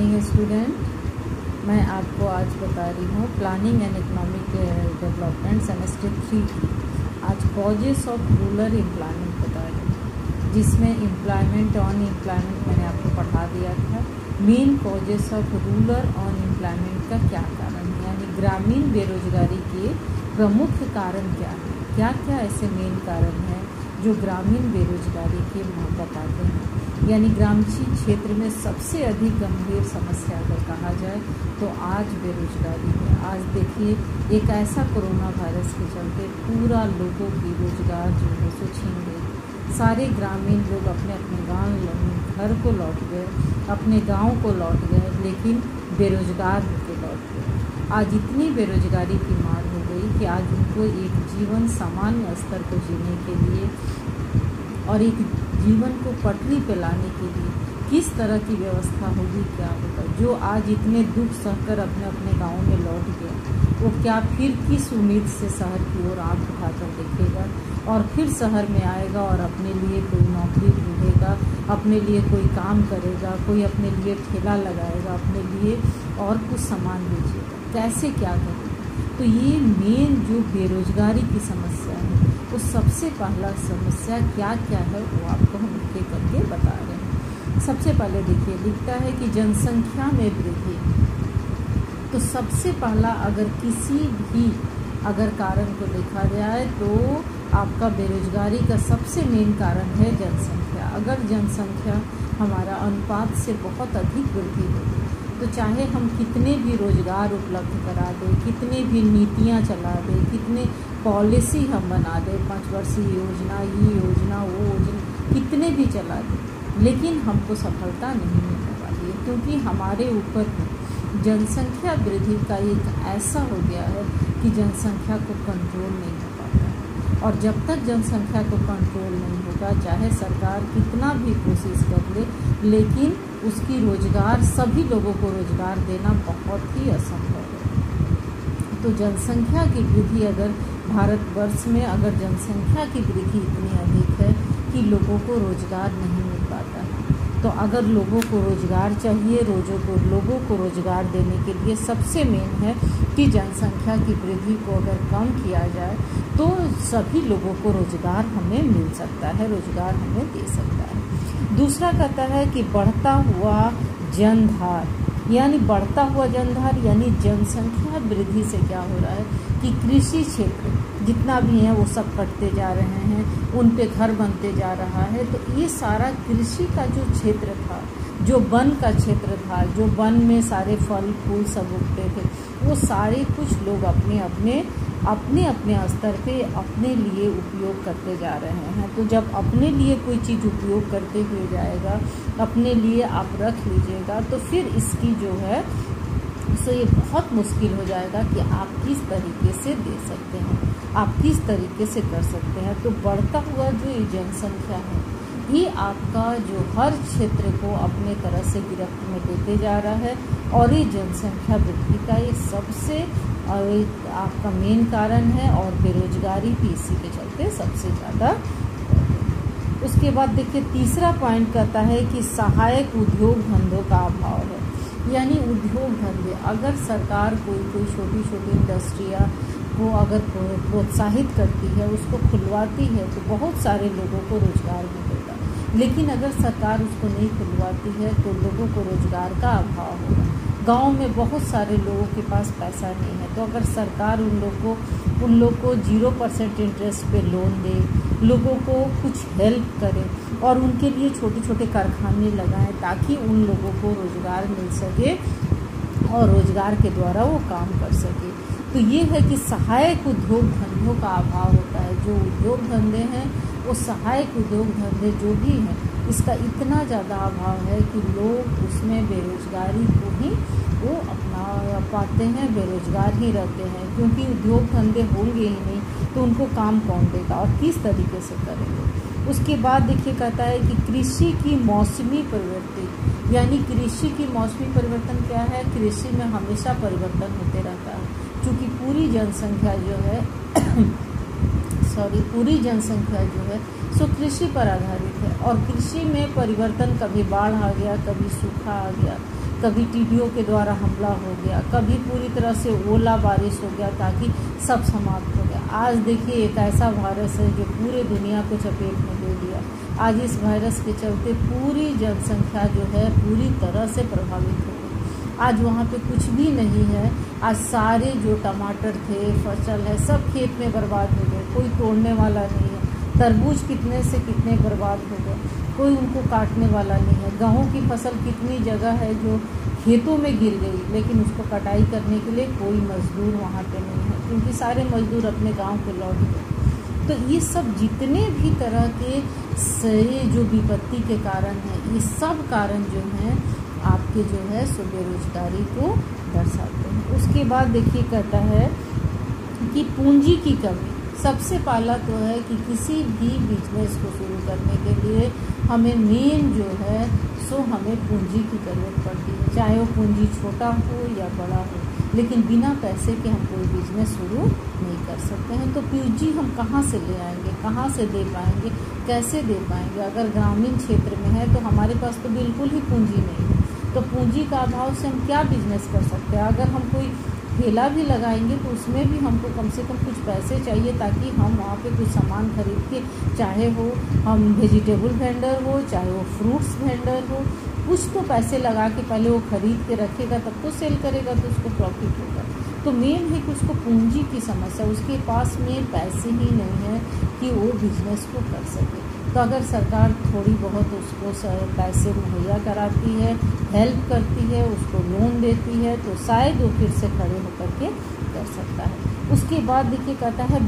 Morning student. मैं आपको आज बता रही हूँ planning and economic development semester 3 की आज कॉजेस ऑफ रूरल एम्प्लॉयमेंट बता रही हूँ, जिसमें एम्प्लॉयमेंट ऑन एम्प्लॉयमेंट मैंने आपको पढ़ा दिया था। Main causes of rural on employment का क्या कारण है, यानी ग्रामीण बेरोजगारी के प्रमुख कारण क्या है, क्या क्या ऐसे मेन कारण हैं जो ग्रामीण बेरोजगारी के बताते हैं। यानी ग्रामीण क्षेत्र में सबसे अधिक गंभीर समस्या अगर कहा जाए तो आज बेरोजगारी है। आज देखिए, एक ऐसा कोरोना वायरस के चलते पूरा लोगों की रोजगार जो है सो छीन गई। सारे ग्रामीण लोग अपने अपने घर को लौट गए, अपने गांव को लौट गए, लेकिन बेरोजगार होकर लौट गए। आज इतनी बेरोजगारी की मार हो गई कि आज उनको एक जीवन सामान्य स्तर को जीने के लिए और एक जीवन को पटरी पे लाने के लिए किस तरह की व्यवस्था होगी, क्या होगा। जो आज इतने दुख सहकर अपने अपने गाँव में लौट गए, वो क्या फिर किस उम्मीद से शहर की ओर आँख उठाकर देखेगा और फिर शहर में आएगा और अपने लिए कोई नौकरी ढूंढेगा, अपने लिए कोई काम करेगा, कोई अपने लिए ठेला लगाएगा, अपने लिए और कुछ सामान बेचेगा, कैसे क्या करेगा। तो ये मेन जो बेरोजगारी की समस्या है, वो सबसे पहला समस्या क्या क्या है वो आपको हम लिख करके बता रहे हैं। सबसे पहले देखिए, लिखता है कि जनसंख्या में वृद्धि। तो सबसे पहला अगर किसी भी कारण को देखा जाए तो आपका बेरोजगारी का सबसे मेन कारण है जनसंख्या। अगर जनसंख्या हमारा अनुपात से बहुत अधिक वृद्धि होगी तो चाहे हम कितने भी रोजगार उपलब्ध करा दें, कितने भी नीतियाँ चला दें, कितने पॉलिसी हम बना दें, 5 वर्षीय योजना, ये योजना, वो योजना, कितने भी चला दें, लेकिन हमको सफलता नहीं मिलने वाली है, क्योंकि हमारे ऊपर जनसंख्या वृद्धि का एक ऐसा हो गया है कि जनसंख्या को कंट्रोल नहीं हो पाता है। और जब तक जनसंख्या को कंट्रोल नहीं होगा, चाहे सरकार कितना भी कोशिश कर ले, लेकिन उसकी रोजगार, सभी लोगों को रोजगार देना बहुत ही असंभव है। तो जनसंख्या की वृद्धि, अगर भारतवर्ष में अगर जनसंख्या की वृद्धि इतनी अधिक है कि लोगों को रोजगार नहीं मिल पाता है, तो अगर लोगों को रोजगार चाहिए, लोगों को रोजगार देने के लिए सबसे मेन है कि जनसंख्या की वृद्धि को अगर कम किया जाए तो सभी लोगों को रोजगार हमें मिल सकता है, रोजगार हमें दे सकता है। दूसरा कहता है कि बढ़ता हुआ जनभार, यानी बढ़ता हुआ जनभार यानी जनसंख्या वृद्धि से क्या हो रहा है कि कृषि क्षेत्र जितना भी है वो सब कटते जा रहे हैं, उन पे घर बनते जा रहा है। तो ये सारा कृषि का जो क्षेत्र था, जो वन का क्षेत्र था, जो वन में सारे फल फूल सब उगते थे, वो सारे कुछ लोग अपने अपने स्तर पे अपने लिए उपयोग करते जा रहे हैं। तो जब अपने लिए कोई चीज़ उपयोग करते हुए जाएगा, अपने लिए आप रख लीजिएगा, तो फिर इसकी जो है सो ये बहुत मुश्किल हो जाएगा कि आप किस तरीके से दे सकते हैं, आप किस तरीके से कर सकते हैं। तो बढ़ता हुआ जो ये जनसंख्या है, ये आपका जो हर क्षेत्र को अपने तरह से गिरफ्त में लेते जा रहा है, और ये जनसंख्या वृद्धि का ये सबसे आपका मेन कारण है, और बेरोजगारी भी इसी के चलते सबसे ज़्यादा। उसके बाद देखिए, तीसरा पॉइंट कहता है कि सहायक उद्योग धंधों का अभाव है। यानी उद्योग धंधे, अगर सरकार कोई छोटी छोटी इंडस्ट्रियाँ को अगर प्रोत्साहित करती है, उसको खुलवाती है, तो बहुत सारे लोगों को रोजगार मिलेगा। लेकिन अगर सरकार उसको नहीं खुलवाती है तो लोगों को रोजगार का अभाव होगा। गांव में बहुत सारे लोगों के पास पैसा नहीं है, तो अगर सरकार उन लोग को 0% इंटरेस्ट पे लोन दे, लोगों को कुछ हेल्प करे और उनके लिए छोटे छोटे कारखाने लगाएं, ताकि उन लोगों को रोजगार मिल सके और रोजगार के द्वारा वो काम कर सके। तो ये है कि सहायक उद्योग धंधों का अभाव होता है। जो उद्योग धंधे हैं, वो सहायक उद्योग धंधे जो भी हैं, इसका इतना ज़्यादा अभाव है कि लोग उसमें बेरोजगारी को ही वो अपना पाते हैं, बेरोजगार ही रहते हैं, क्योंकि उद्योग धंधे होंगे ही नहीं तो उनको काम कौन देगा और किस तरीके से करेंगे। उसके बाद देखिए, कहता है कि कृषि की मौसमी प्रवृत्ति, यानी कृषि की मौसमी परिवर्तन क्या है, कृषि में हमेशा परिवर्तन होते रहता है, क्योंकि पूरी जनसंख्या जो है सो कृषि पर आधारित है। और कृषि में परिवर्तन, कभी बाढ़ आ गया, कभी सूखा आ गया, कभी टीडियों के द्वारा हमला हो गया, कभी पूरी तरह से ओला बारिश हो गया ताकि सब समाप्त हो गया। आज देखिए एक ऐसा वायरस है जो पूरे दुनिया को चपेट में ले लिया। आज इस वायरस के चलते पूरी जनसंख्या जो है पूरी तरह से प्रभावित हो गई। आज वहाँ पे कुछ भी नहीं है। आज सारे जो टमाटर थे, फसल है, सब खेत में बर्बाद हो गए, कोई तोड़ने वाला नहीं है। तरबूज कितने से कितने बर्बाद हो गए, कोई उनको काटने वाला नहीं है। गेहूँ की फसल कितनी जगह है जो खेतों में गिर गई, लेकिन उसको कटाई करने के लिए कोई मजदूर वहाँ पे नहीं है, क्योंकि सारे मजदूर अपने गांव को लौट गए। तो ये सब जितने भी तरह के जो विपत्ति के कारण हैं, ये सब कारण जो हैं आपके जो है सो बेरोजगारी को दर्शाते हैं। उसके बाद देखिए कहता है कि पूंजी की कमी। सबसे पहला तो है कि किसी भी बिजनेस को शुरू करने के लिए हमें मेन जो है सो हमें पूंजी की ज़रूरत पड़ती है, चाहे वो पूंजी छोटा हो या बड़ा हो, लेकिन बिना पैसे के हम कोई बिजनेस शुरू नहीं कर सकते हैं। तो पूंजी हम कहाँ से ले आएंगे, कहाँ से दे पाएंगे, कैसे दे पाएंगे? अगर ग्रामीण क्षेत्र में है तो हमारे पास तो बिल्कुल ही पूंजी नहीं है, तो पूंजी का अभाव से हम क्या बिजनेस कर सकते हैं? अगर हम कोई ठेला भी लगाएंगे तो उसमें भी हमको कम से कम कुछ पैसे चाहिए, ताकि हम वहाँ पे कुछ सामान खरीद के, चाहे वो हम वेजिटेबल वेंडर हो, चाहे वो फ्रूट्स वेंडर हो, कुछ तो पैसे लगा के पहले वो खरीद के रखेगा, तब तो सेल करेगा तो उसको प्रॉफिट होगा। तो मेन है कि उसको पूंजी की समस्या, उसके पास में पैसे ही नहीं है कि वो बिजनेस को कर सके। तो अगर सरकार थोड़ी बहुत उसको पैसे मुहैया कराती है, हेल्प करती है, उसको लोन देती है, तो शायद वो फिर से खड़े होकर के कर सकता है। उसके बाद देखिए कहता है